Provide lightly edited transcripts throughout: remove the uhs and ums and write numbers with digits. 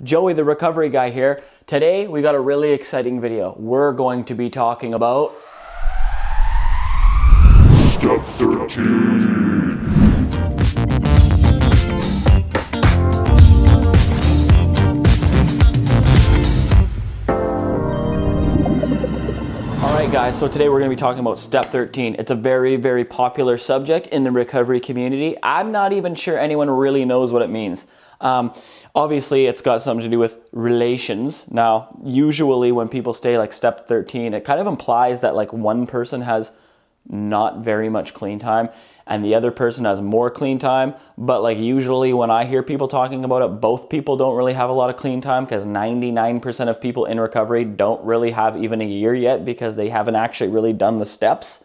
Joey, the recovery guy here. Today, we got a really exciting video. We're going to be talking about Step 13. Alright guys, so today we're going to be talking about Step 13. It's a very, very popular subject in the recovery community. I'm not even sure anyone really knows what it means. Obviously, it's got something to do with relations. Now, usually when people say like Step 13, it kind of implies that like one person has not very much clean time and the other person has more clean time. But like usually when I hear people talking about it, both people don't really have a lot of clean time because 99% of people in recovery don't really have even a year yet because they haven't actually really done the steps.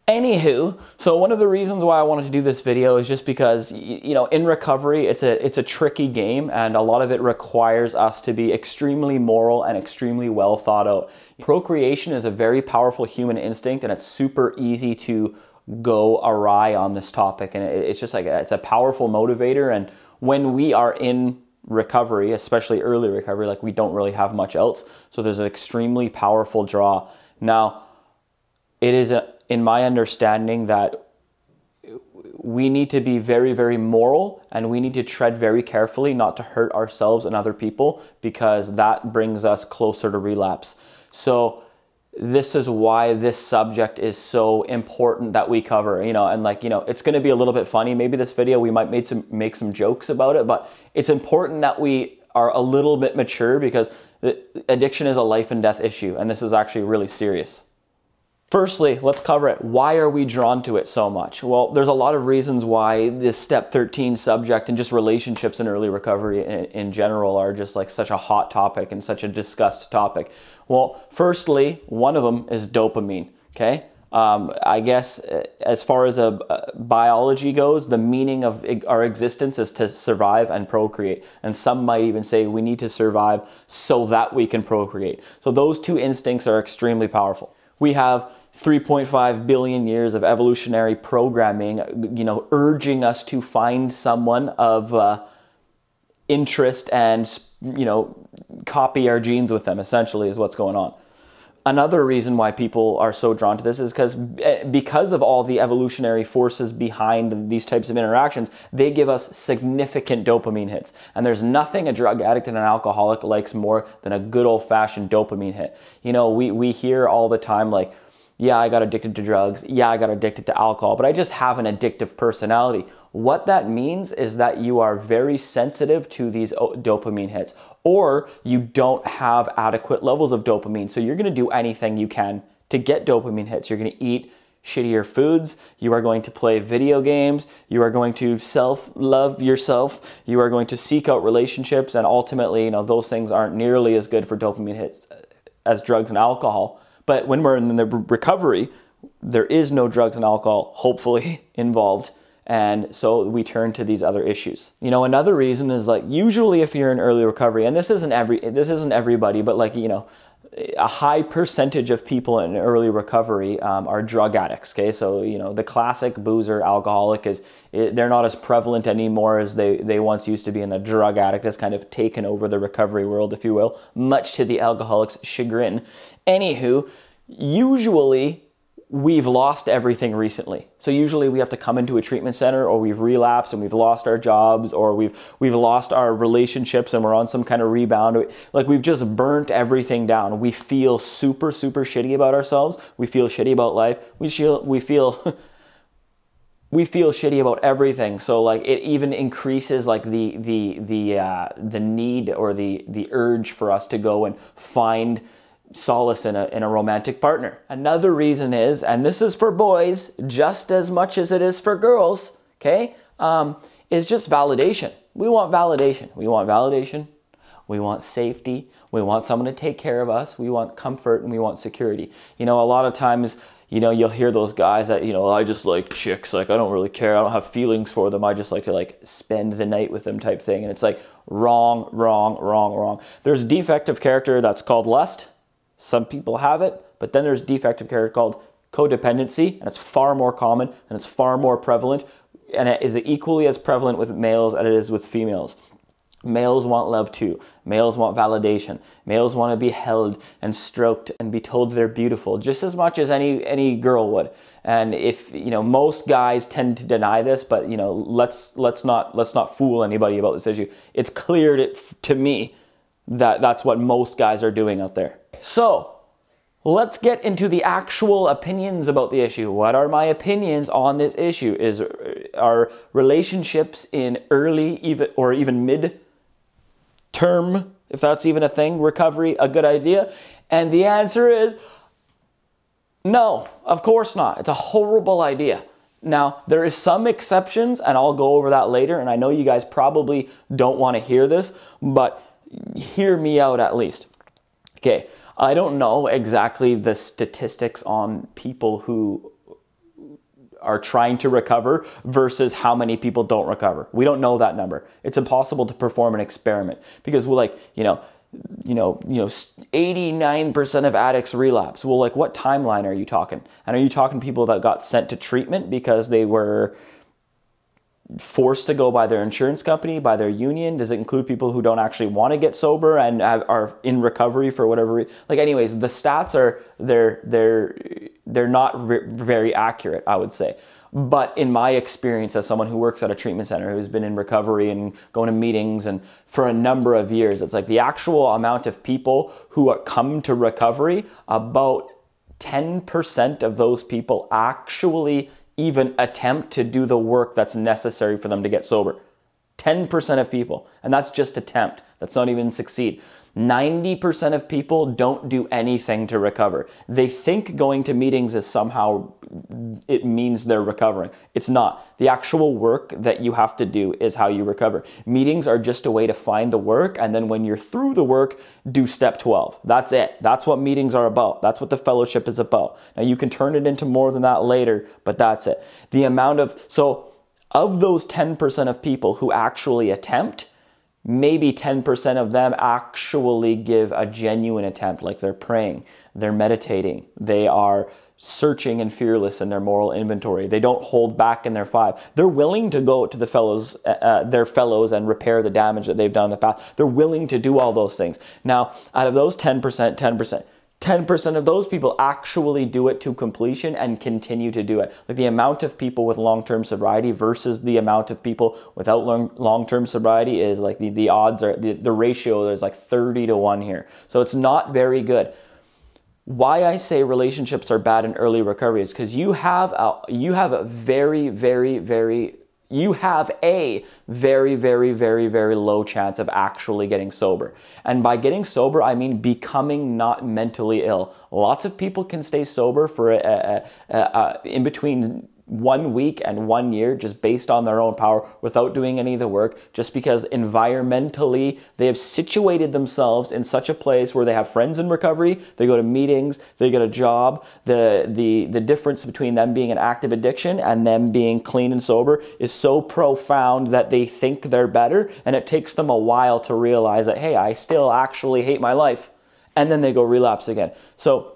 Anywho, so one of the reasons why I wanted to do this video is just because, you know, in recovery, it's a tricky game and a lot of it requires us to be extremely moral and extremely well thought out. Procreation is a very powerful human instinct and it's super easy to go awry on this topic. And it's just like, it's a powerful motivator. And when we are in recovery, especially early recovery, like we don't really have much else. So there's an extremely powerful draw. Now, it is in my understanding that we need to be very, very moral and we need to tread very carefully not to hurt ourselves and other people because that brings us closer to relapse. So this is why this subject is so important that we cover, you know, and like, you know, it's going to be a little bit funny. Maybe this video, we might make some jokes about it, but it's important that we are a little bit mature because addiction is a life and death issue. And this is actually really serious. Firstly, let's cover it. Why are we drawn to it so much? Well, there's a lot of reasons why this Step 13 subject and just relationships in early recovery in general are just like such a hot topic and such a discussed topic. Well, firstly, one of them is dopamine, okay? I guess as far as biology goes, the meaning of our existence is to survive and procreate. And some might even say we need to survive so that we can procreate. So those two instincts are extremely powerful. We have 3.5 billion years of evolutionary programming, you know, urging us to find someone of interest and, you know, copy our genes with them, essentially, is what's going on. Another reason why people are so drawn to this is because of all the evolutionary forces behind these types of interactions, they give us significant dopamine hits. And there's nothing a drug addict and an alcoholic likes more than a good old-fashioned dopamine hit. You know, we hear all the time like, yeah, I got addicted to drugs. Yeah, I got addicted to alcohol, but I just have an addictive personality. What that means is that you are very sensitive to these dopamine hits, or you don't have adequate levels of dopamine. So you're going to do anything you can to get dopamine hits. You're going to eat shittier foods. You are going to play video games. You are going to self-love yourself. You are going to seek out relationships. And ultimately, you know, those things aren't nearly as good for dopamine hits as drugs and alcohol. But when we're in the recovery, there is no drugs and alcohol, hopefully, involved. And so we turn to these other issues. You know, another reason is like, usually if you're in early recovery, and this isn't everybody, but like, you know, a high percentage of people in early recovery are drug addicts, okay? So, you know, the classic boozer alcoholic they're not as prevalent anymore as they once used to be, and the drug addict has kind of taken over the recovery world, if you will, much to the alcoholic's chagrin. Anywho, usually we've lost everything recently. So usually we have to come into a treatment center, or we've relapsed and we've lost our jobs, or we've lost our relationships and we're on some kind of rebound. Like we've just burnt everything down. We feel super, super shitty about ourselves. We feel shitty about life. We feel shitty about everything. So like it even increases like the need or the urge for us to go and find solace in a romantic partner. Another reason is, and this is for boys just as much as it is for girls, okay, is just validation. We want validation. We want validation. We want safety. We want someone to take care of us. We want comfort and we want security. You know, a lot of times, you know, you'll hear those guys that, you know, I just like chicks, like I don't really care, I don't have feelings for them, I just like to like spend the night with them type thing. And it's like wrong, wrong, wrong, wrong. There's defective character that's called lust. Some people have it, but then there's defective character called codependency, and it's far more common and it's far more prevalent, and it is equally as prevalent with males as it is with females. Males want love too. Males want validation. Males want to be held and stroked and be told they're beautiful just as much as any girl would. And if, most guys tend to deny this, but, let's not fool anybody about this issue. It's clear to me that that's what most guys are doing out there. So, let's get into the actual opinions about the issue. What are my opinions on this issue? Are relationships in early even mid-term, if that's even a thing, recovery a good idea? And the answer is no, of course not. It's a horrible idea. Now, there is some exceptions, and I'll go over that later, and I know you guys probably don't want to hear this, but hear me out at least. Okay. I don't know exactly the statistics on people who are trying to recover versus how many people don't recover. We don't know that number. It's impossible to perform an experiment because we're 89% of addicts relapse. Well, what timeline are you talking? And are you talking people that got sent to treatment because they were forced to go by their insurance company, by their union? Does it include people who don't actually want to get sober and are in recovery for whatever reason? Anyways, the stats they're not very accurate, I would say. But in my experience as someone who works at a treatment center, who's been in recovery and going to meetings and for a number of years, it's the actual amount of people who come to recovery, about 10% of those people actually even attempt to do the work that's necessary for them to get sober. 10% of people, and that's just attempt. That's not even succeed. 90% of people don't do anything to recover. They think going to meetings is somehow, it means they're recovering. It's not. The actual work that you have to do is how you recover. Meetings are just a way to find the work, and then when you're through the work, do step 12. That's it. That's what meetings are about. That's what the fellowship is about. Now you can turn it into more than that later, but that's it. Of those 10% of people who actually attempt, maybe 10% of them actually give a genuine attempt, like they're praying, they're meditating, they are searching and fearless in their moral inventory. They don't hold back in their 5. They're willing to go to their fellows and repair the damage that they've done in the past. They're willing to do all those things. Now, out of those 10% of those people actually do it to completion and continue to do it. The amount of people with long-term sobriety versus the amount of people without long-term sobriety is the odds are, the ratio is 30 to 1 here. So it's not very good. Why I say relationships are bad in early recovery is because you have a very, very, very low chance of actually getting sober. And by getting sober, I mean becoming not mentally ill. Lots of people can stay sober for in between 1 week and 1 year just based on their own power without doing any of the work, just because environmentally they have situated themselves in such a place where they have friends in recovery, they go to meetings, they get a job. The difference between them being an active addiction and them being clean and sober is so profound that they think they're better, and it takes them a while to realize that, hey, I still actually hate my life. And then they go relapse again. So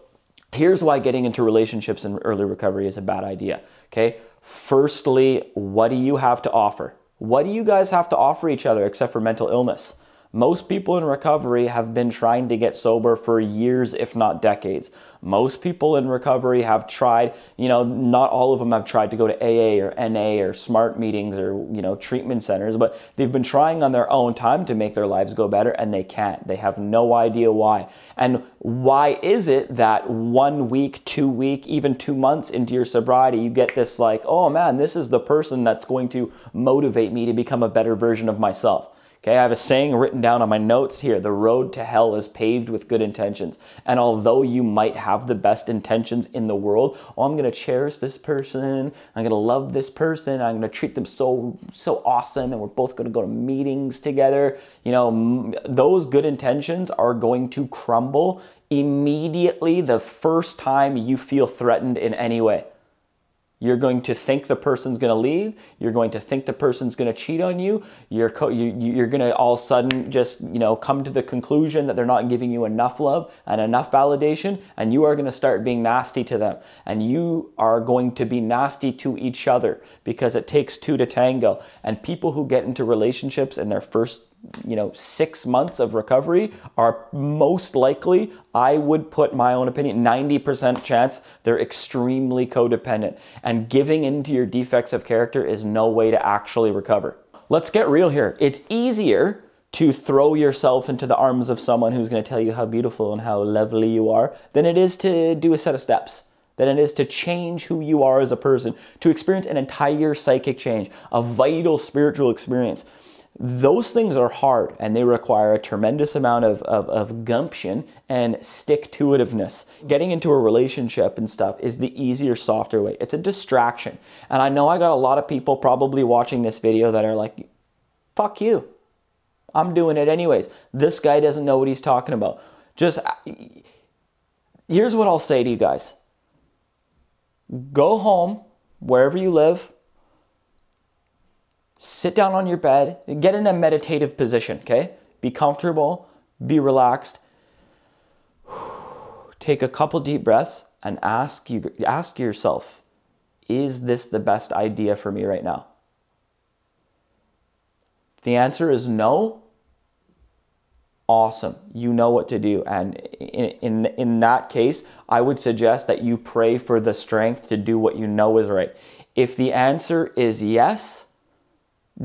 here's why getting into relationships in early recovery is a bad idea, okay? Firstly, what do you have to offer? What do you guys have to offer each other except for mental illness? Most people in recovery have been trying to get sober for years, if not decades. Most people in recovery have tried, not all of them have tried to go to AA or NA or SMART meetings or, treatment centers, but they've been trying on their own time to make their lives go better, and they can't. They have no idea why. And why is it that 1 week, 2 weeks, even 2 months into your sobriety, you get this oh man, this is the person that's going to motivate me to become a better version of myself. Okay, I have a saying written down on my notes here: the road to hell is paved with good intentions. And although you might have the best intentions in the world, I'm going to cherish this person, I'm going to love this person, I'm going to treat them so awesome, and we're both going to go to meetings together. Those good intentions are going to crumble immediately the first time you feel threatened in any way. You're going to think the person's going to leave. You're going to think the person's going to cheat on you. You're going to all of a sudden just, come to the conclusion that they're not giving you enough love and enough validation, and you are going to start being nasty to them. And you are going to be nasty to each other because it takes two to tango. And people who get into relationships in their first 6 months of recovery are most likely, I would put my own opinion, 90% chance they're extremely codependent. And giving into your defects of character is no way to actually recover. Let's get real here. It's easier to throw yourself into the arms of someone who's going to tell you how beautiful and how lovely you are than it is to do a set of steps. Than it is to change who you are as a person, to experience an entire psychic change, a vital spiritual experience. Those things are hard and they require a tremendous amount of gumption and stick-to-itiveness. Getting into a relationship and stuff is the easier, softer way. It's a distraction. And I know I got a lot of people probably watching this video that are like, fuck you. I'm doing it anyways. This guy doesn't know what he's talking about. Here's what I'll say to you guys. Go home, wherever you live, sit down on your bed, get in a meditative position, okay? Be comfortable, be relaxed. Take a couple deep breaths and ask yourself, is this the best idea for me right now? If the answer is no, awesome. You know what to do. And in that case, I would suggest that you pray for the strength to do what you know is right. If the answer is yes,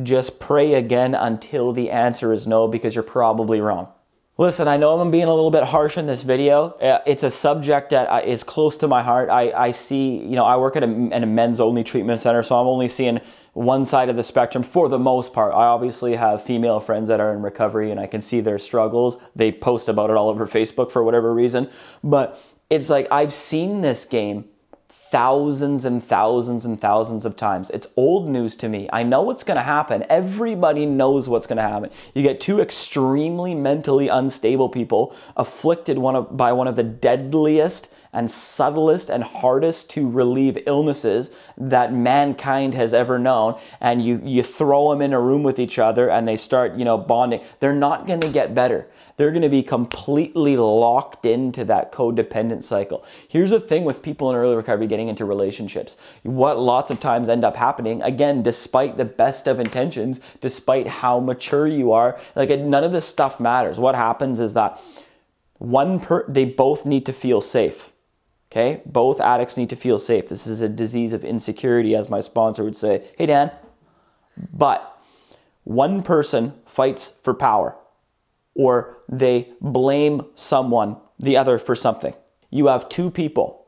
just pray again until the answer is no, because you're probably wrong. Listen, I know I'm being a little bit harsh in this video. It's a subject that is close to my heart. I see, I work at a men's only treatment center, so I'm only seeing one side of the spectrum for the most part. I obviously have female friends that are in recovery and I can see their struggles. They post about it all over Facebook for whatever reason. But it's like, I've seen this game thousands and thousands and thousands of times. It's old news to me. I know what's going to happen. Everybody knows what's going to happen. You get two extremely mentally unstable people afflicted by one of the deadliest and subtlest and hardest to relieve illnesses that mankind has ever known, and you throw them in a room with each other and they start, bonding. They're not going to get better. They're going to be completely locked into that codependent cycle. Here's the thing with people in early recovery getting into relationships. What lots of times end up happening, again, despite the best of intentions, despite how mature you are, none of this stuff matters. What happens is that they both need to feel safe. Okay? Both addicts need to feel safe. This is a disease of insecurity, as my sponsor would say. Hey, Dan. But one person fights for power, or they blame the other for something. You have two people.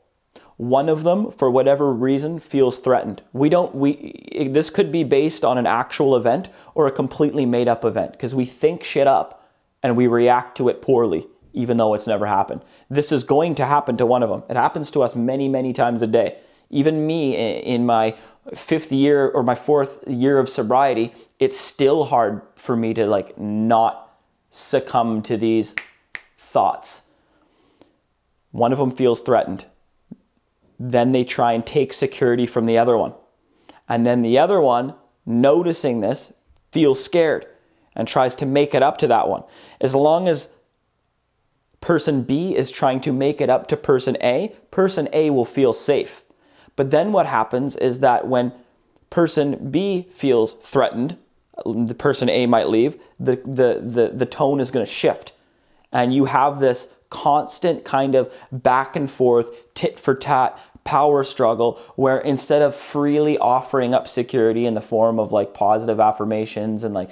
One of them, for whatever reason, feels threatened. This could be based on an actual event or a completely made up event, because we think shit up and we react to it poorly, even though it's never happened. This is going to happen to one of them. It happens to us many, many times a day. Even me in my 5th year or my 4th year of sobriety, it's still hard for me to not succumb to these thoughts. One of them feels threatened. Then they try and take security from the other one. And then the other one, noticing this, feels scared and tries to make it up to that one. As long as person B is trying to make it up to person A will feel safe. But then what happens is that when person B feels threatened, the person A might leave, the tone is going to shift. And you have this constant kind of back and forth, tit for tat power struggle, where instead of freely offering up security in the form of positive affirmations and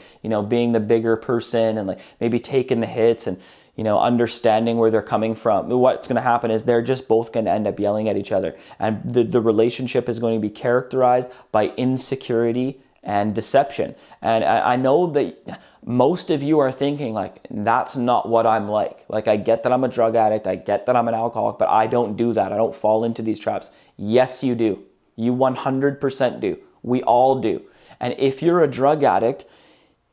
being the bigger person and maybe taking the hits and understanding where they're coming from, what's going to happen is they're just both going to end up yelling at each other. And the relationship is going to be characterized by insecurity and deception. And I know that most of you are thinking that's not what I'm like. I get that I'm a drug addict. I get that I'm an alcoholic, but I don't do that. I don't fall into these traps. Yes, you do. You 100% do. We all do. And if you're a drug addict,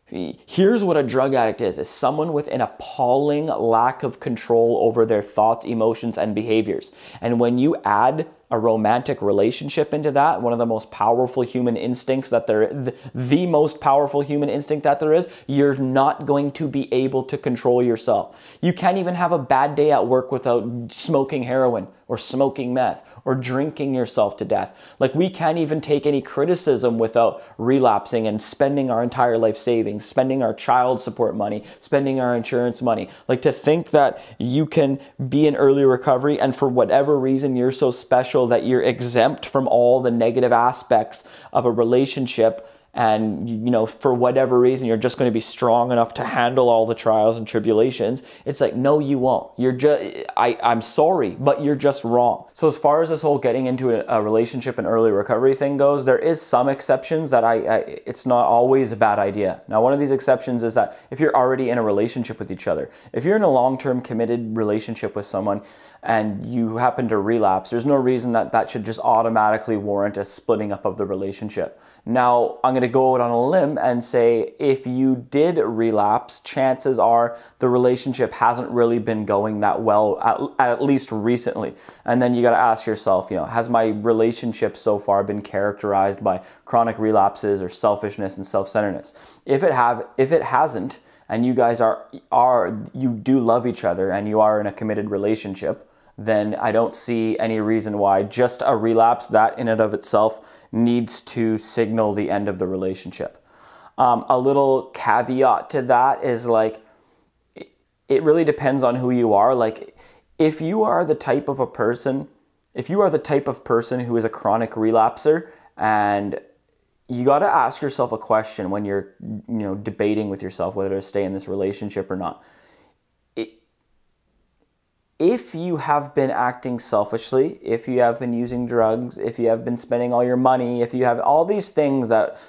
here's what a drug addict is someone with an appalling lack of control over their thoughts, emotions, and behaviors. And when you add a romantic relationship into that, one of the most powerful human instincts that the most powerful human instinct that there is, you're not going to be able to control yourself. You can't even have a bad day at work without smoking heroin or smoking meth or drinking yourself to death. Like, we can't even take any criticism without relapsing and spending our entire life savings, spending our child support money, spending our insurance money. Like, to think that you can be in early recovery and for whatever reason you're so special that you're exempt from all the negative aspects of a relationship, and for whatever reason you're just going to be strong enough to handle all the trials and tribulations. It's like, no, you won't. You're just, I'm sorry, but you're just wrong. So as far as this whole getting into a relationship and early recovery thing goes, there is some exceptions that it's not always a bad idea. Now, one of these exceptions is that if you're already in a relationship with each other, if you're in a long-term committed relationship with someone and you happen to relapse, there's no reason that should just automatically warrant a splitting up of the relationship. Now, I'm going to go out on a limb and say if you did relapse, chances are the relationship hasn't really been going that well, at least recently. And then you got to ask yourself, has my relationship so far been characterized by chronic relapses or selfishness and self-centeredness? If it hasn't, and you guys you do love each other and you are in a committed relationship, then I don't see any reason why just a relapse, that in and of itself, needs to signal the end of the relationship. A little caveat to that is, like, it really depends on who you are. Like, if you are the type of person who is a chronic relapser, and you got to ask yourself a question when you're debating with yourself whether to stay in this relationship or not. If you have been acting selfishly, if you have been using drugs, if you have been spending all your money, if you have all these things that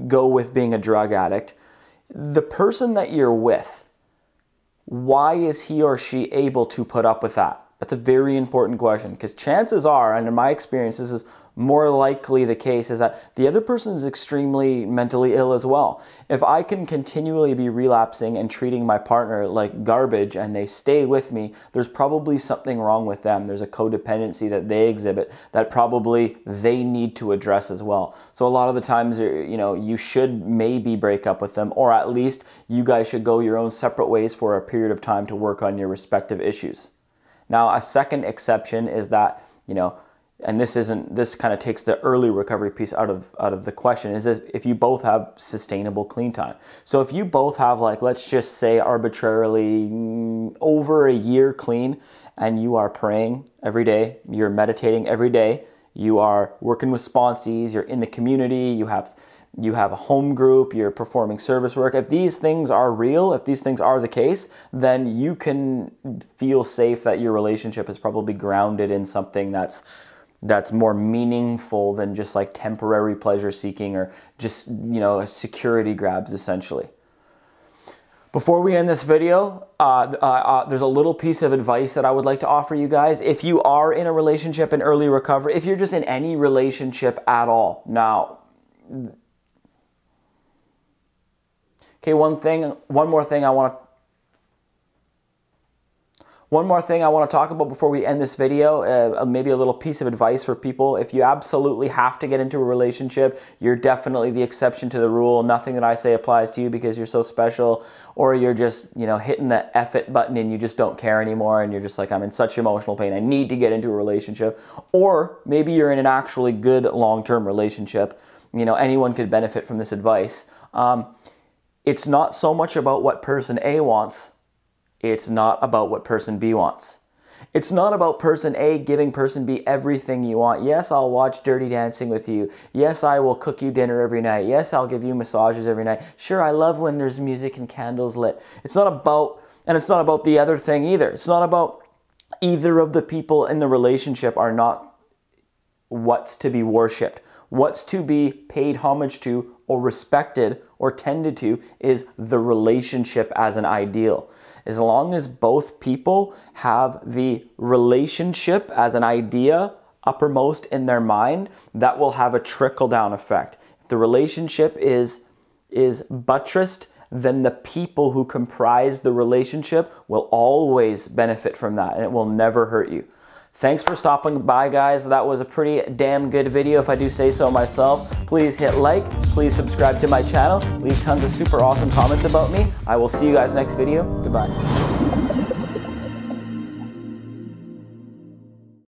go with being a drug addict, the person that you're with, why is he or she able to put up with that? That's a very important question, because chances are, and in my experience, this is more likely the case, is that the other person is extremely mentally ill as well. If I can continually be relapsing and treating my partner like garbage and they stay with me, there's probably something wrong with them. There's a codependency that they exhibit that probably they need to address as well. So a lot of the times, you should maybe break up with them, or at least you guys should go your own separate ways for a period of time to work on your respective issues. Now, a second exception is that, and this kind of takes the early recovery piece out of the question, is if you both have sustainable clean time. So if you both have, like, let's just say arbitrarily over a year clean, and you are praying every day, you're meditating every day, you are working with sponsees, you're in the community, you have a home group, you're performing service work. If these things are real, if these things are the case, then you can feel safe that your relationship is probably grounded in something that's more meaningful than just like temporary pleasure seeking or just, a security grabs essentially. Before we end this video, there's a little piece of advice that I would like to offer you guys. If you are in a relationship in early recovery, if you're just in any relationship at all. Now, okay, one more thing I want to talk about before we end this video, maybe a little piece of advice for people. If you absolutely have to get into a relationship, you're definitely the exception to the rule. Nothing that I say applies to you because you're so special, or you're just, hitting the F it button and you just don't care anymore and you're just like, I'm in such emotional pain, I need to get into a relationship. Or maybe you're in an actually good long-term relationship. Anyone could benefit from this advice. It's not so much about what person A wants. It's not about what person B wants. It's not about person A giving person B everything you want. Yes, I'll watch Dirty Dancing with you. Yes, I will cook you dinner every night. Yes, I'll give you massages every night. Sure, I love when there's music and candles lit. It's not about the other thing either. It's not about either of the people in the relationship are not what's to be worshipped. What's to be paid homage to or respected or tended to is the relationship as an ideal. As long as both people have the relationship as an idea uppermost in their mind, that will have a trickle-down effect. If the relationship is buttressed, then the people who comprise the relationship will always benefit from that, and it will never hurt you. Thanks for stopping by, guys. That was a pretty damn good video, if I do say so myself. Please hit like, please subscribe to my channel, leave tons of super awesome comments about me. I will see you guys next video. Goodbye.